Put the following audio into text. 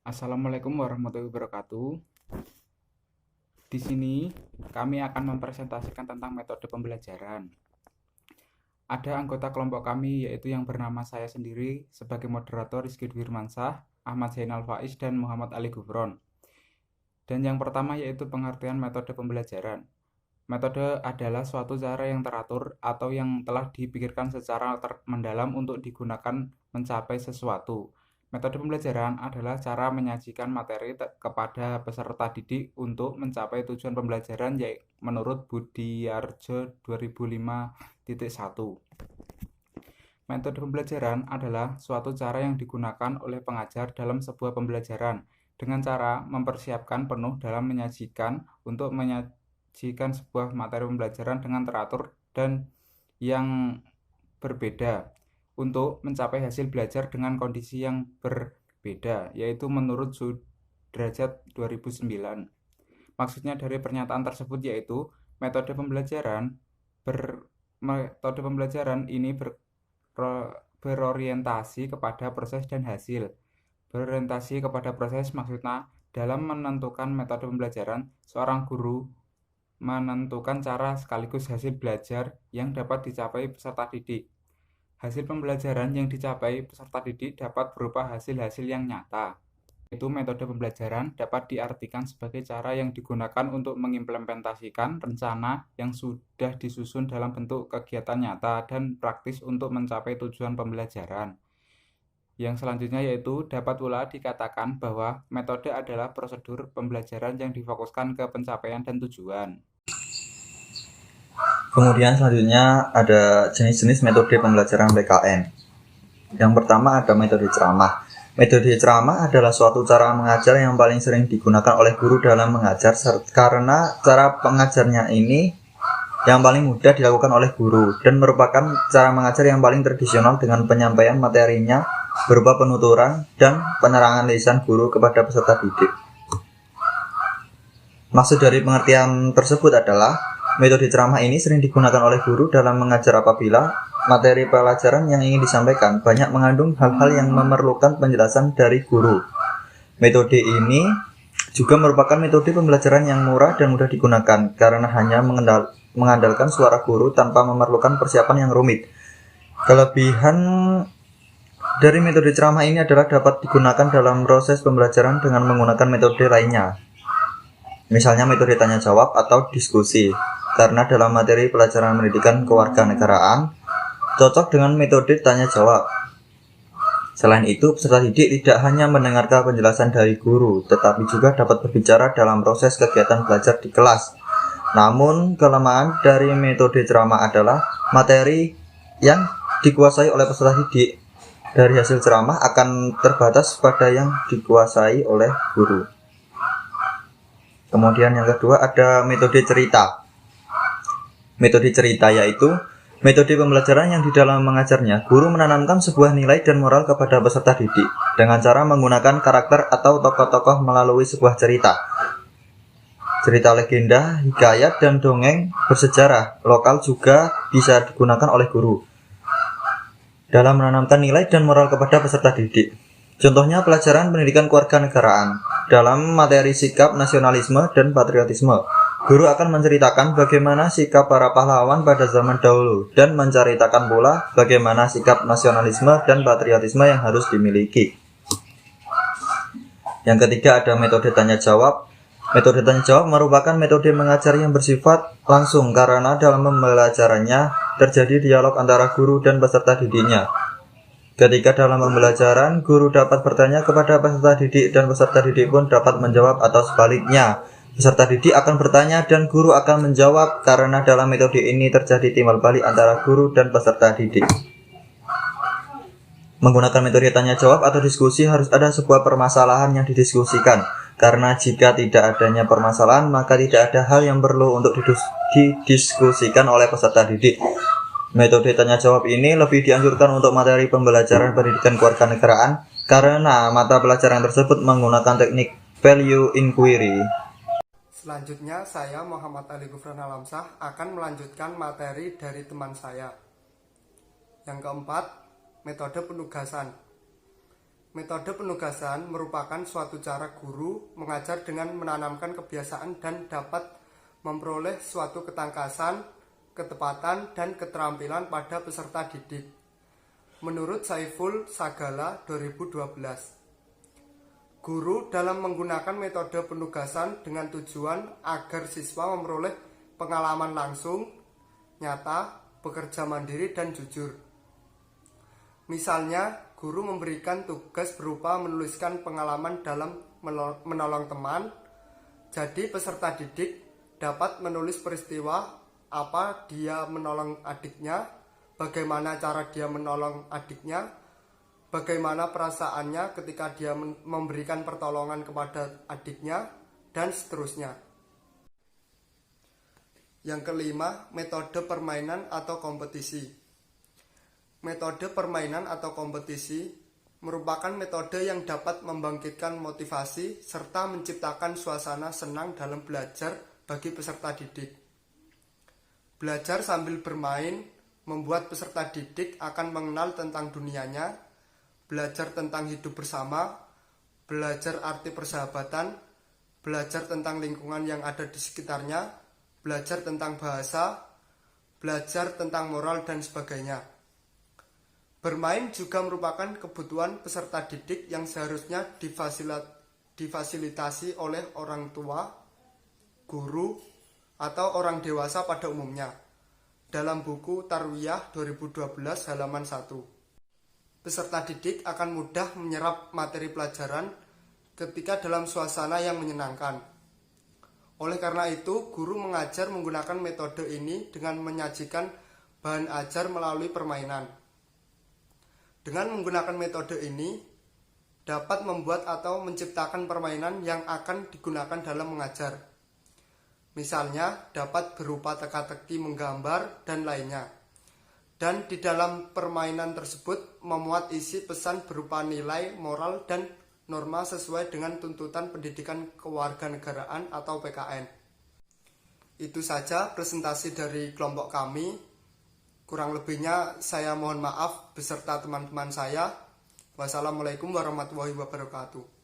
Assalamualaikum warahmatullahi wabarakatuh. Di sini kami akan mempresentasikan tentang metode pembelajaran. Ada anggota kelompok kami yaitu yang bernama saya sendiri sebagai moderator Rizky Wirmansyah, Ahmad Zainal Faiz, dan Muhammad Ali Gufron. Dan yang pertama yaitu pengertian metode pembelajaran. Metode adalah suatu cara yang teratur atau yang telah dipikirkan secara mendalam untuk digunakan mencapai sesuatu. Metode pembelajaran adalah cara menyajikan materi kepada peserta didik untuk mencapai tujuan pembelajaran yaitu menurut Budiarjo 2005.1. Metode pembelajaran adalah suatu cara yang digunakan oleh pengajar dalam sebuah pembelajaran dengan cara mempersiapkan penuh dalam menyajikan untuk menyajikan sebuah materi pembelajaran dengan teratur dan yang berbeda untuk mencapai hasil belajar dengan kondisi yang berbeda, yaitu menurut Sudrajat 2009. Maksudnya dari pernyataan tersebut yaitu metode pembelajaran ini berorientasi kepada proses dan hasil. Berorientasi kepada proses maksudnya dalam menentukan metode pembelajaran, seorang guru menentukan cara sekaligus hasil belajar yang dapat dicapai peserta didik. Hasil pembelajaran yang dicapai peserta didik dapat berupa hasil-hasil yang nyata. Itu metode pembelajaran dapat diartikan sebagai cara yang digunakan untuk mengimplementasikan rencana yang sudah disusun dalam bentuk kegiatan nyata dan praktis untuk mencapai tujuan pembelajaran. Yang selanjutnya yaitu dapat pula dikatakan bahwa metode adalah prosedur pembelajaran yang difokuskan ke pencapaian dan tujuan. Kemudian selanjutnya ada jenis-jenis metode pembelajaran PKN. Yang pertama ada metode ceramah. Metode ceramah adalah suatu cara mengajar yang paling sering digunakan oleh guru dalam mengajar karena cara pengajarnya ini yang paling mudah dilakukan oleh guru dan merupakan cara mengajar yang paling tradisional dengan penyampaian materinya berupa penuturan dan penerangan lisan guru kepada peserta didik. Maksud dari pengertian tersebut adalah metode ceramah ini sering digunakan oleh guru dalam mengajar apabila materi pelajaran yang ingin disampaikan banyak mengandung hal-hal yang memerlukan penjelasan dari guru. Metode ini juga merupakan metode pembelajaran yang murah dan mudah digunakan karena hanya mengandalkan suara guru tanpa memerlukan persiapan yang rumit. Kelebihan dari metode ceramah ini adalah dapat digunakan dalam proses pembelajaran dengan menggunakan metode lainnya. Misalnya metode tanya jawab atau diskusi, karena dalam materi pelajaran pendidikan kewarganegaraan cocok dengan metode tanya jawab. Selain itu, peserta didik tidak hanya mendengarkan penjelasan dari guru, tetapi juga dapat berbicara dalam proses kegiatan belajar di kelas. Namun, kelemahan dari metode ceramah adalah materi yang dikuasai oleh peserta didik dari hasil ceramah akan terbatas pada yang dikuasai oleh guru. Kemudian yang kedua ada metode cerita. Metode cerita yaitu metode pembelajaran yang di dalam mengajarnya guru menanamkan sebuah nilai dan moral kepada peserta didik dengan cara menggunakan karakter atau tokoh-tokoh melalui sebuah cerita. Cerita legenda, hikayat, dan dongeng bersejarah lokal juga bisa digunakan oleh guru dalam menanamkan nilai dan moral kepada peserta didik. Contohnya pelajaran pendidikan kewarganegaraan dalam materi sikap nasionalisme dan patriotisme. Guru akan menceritakan bagaimana sikap para pahlawan pada zaman dahulu dan menceritakan pula bagaimana sikap nasionalisme dan patriotisme yang harus dimiliki. Yang ketiga ada metode tanya jawab. Metode tanya jawab merupakan metode mengajar yang bersifat langsung karena dalam pembelajarannya terjadi dialog antara guru dan peserta didiknya. Ketika dalam pembelajaran, guru dapat bertanya kepada peserta didik dan peserta didik pun dapat menjawab atau sebaliknya. Peserta didik akan bertanya dan guru akan menjawab karena dalam metode ini terjadi timbal balik antara guru dan peserta didik. Menggunakan metode tanya jawab atau diskusi harus ada sebuah permasalahan yang didiskusikan. Karena jika tidak adanya permasalahan, maka tidak ada hal yang perlu untuk didiskusikan oleh peserta didik. Metode tanya jawab ini lebih dianjurkan untuk materi pembelajaran pendidikan kewarganegaraan karena mata pelajaran tersebut menggunakan teknik value inquiry. Selanjutnya saya Muhammad Ali Gufron Alamsyah akan melanjutkan materi dari teman saya. Yang keempat, metode penugasan. Metode penugasan merupakan suatu cara guru mengajar dengan menanamkan kebiasaan dan dapat memperoleh suatu ketangkasan, ketepatan, dan keterampilan pada peserta didik. Menurut Saiful Sagala 2012, guru dalam menggunakan metode penugasan dengan tujuan agar siswa memperoleh pengalaman langsung, nyata, bekerja mandiri, dan jujur. Misalnya, guru memberikan tugas berupa menuliskan pengalaman dalam menolong teman. Jadi peserta didik dapat menulis peristiwa apa dia menolong adiknya, bagaimana cara dia menolong adiknya, bagaimana perasaannya ketika dia memberikan pertolongan kepada adiknya, dan seterusnya. Yang kelima, metode permainan atau kompetisi. Metode permainan atau kompetisi merupakan metode yang dapat membangkitkan motivasi serta menciptakan suasana senang dalam belajar bagi peserta didik. Belajar sambil bermain membuat peserta didik akan mengenal tentang dunianya, belajar tentang hidup bersama, belajar arti persahabatan, belajar tentang lingkungan yang ada di sekitarnya, belajar tentang bahasa, belajar tentang moral, dan sebagainya. Bermain juga merupakan kebutuhan peserta didik yang seharusnya difasilitasi oleh orang tua, guru, atau orang dewasa pada umumnya. Dalam buku Tarwiyah 2012 halaman 1. Peserta didik akan mudah menyerap materi pelajaran ketika dalam suasana yang menyenangkan. Oleh karena itu, guru mengajar menggunakan metode ini dengan menyajikan bahan ajar melalui permainan. Dengan menggunakan metode ini, dapat membuat atau menciptakan permainan yang akan digunakan dalam mengajar. Misalnya, dapat berupa teka-teki menggambar, dan lainnya. Dan di dalam permainan tersebut memuat isi pesan berupa nilai, moral, dan norma sesuai dengan tuntutan pendidikan kewarganegaraan atau PKN. Itu saja presentasi dari kelompok kami. Kurang lebihnya saya mohon maaf beserta teman-teman saya. Wassalamualaikum warahmatullahi wabarakatuh.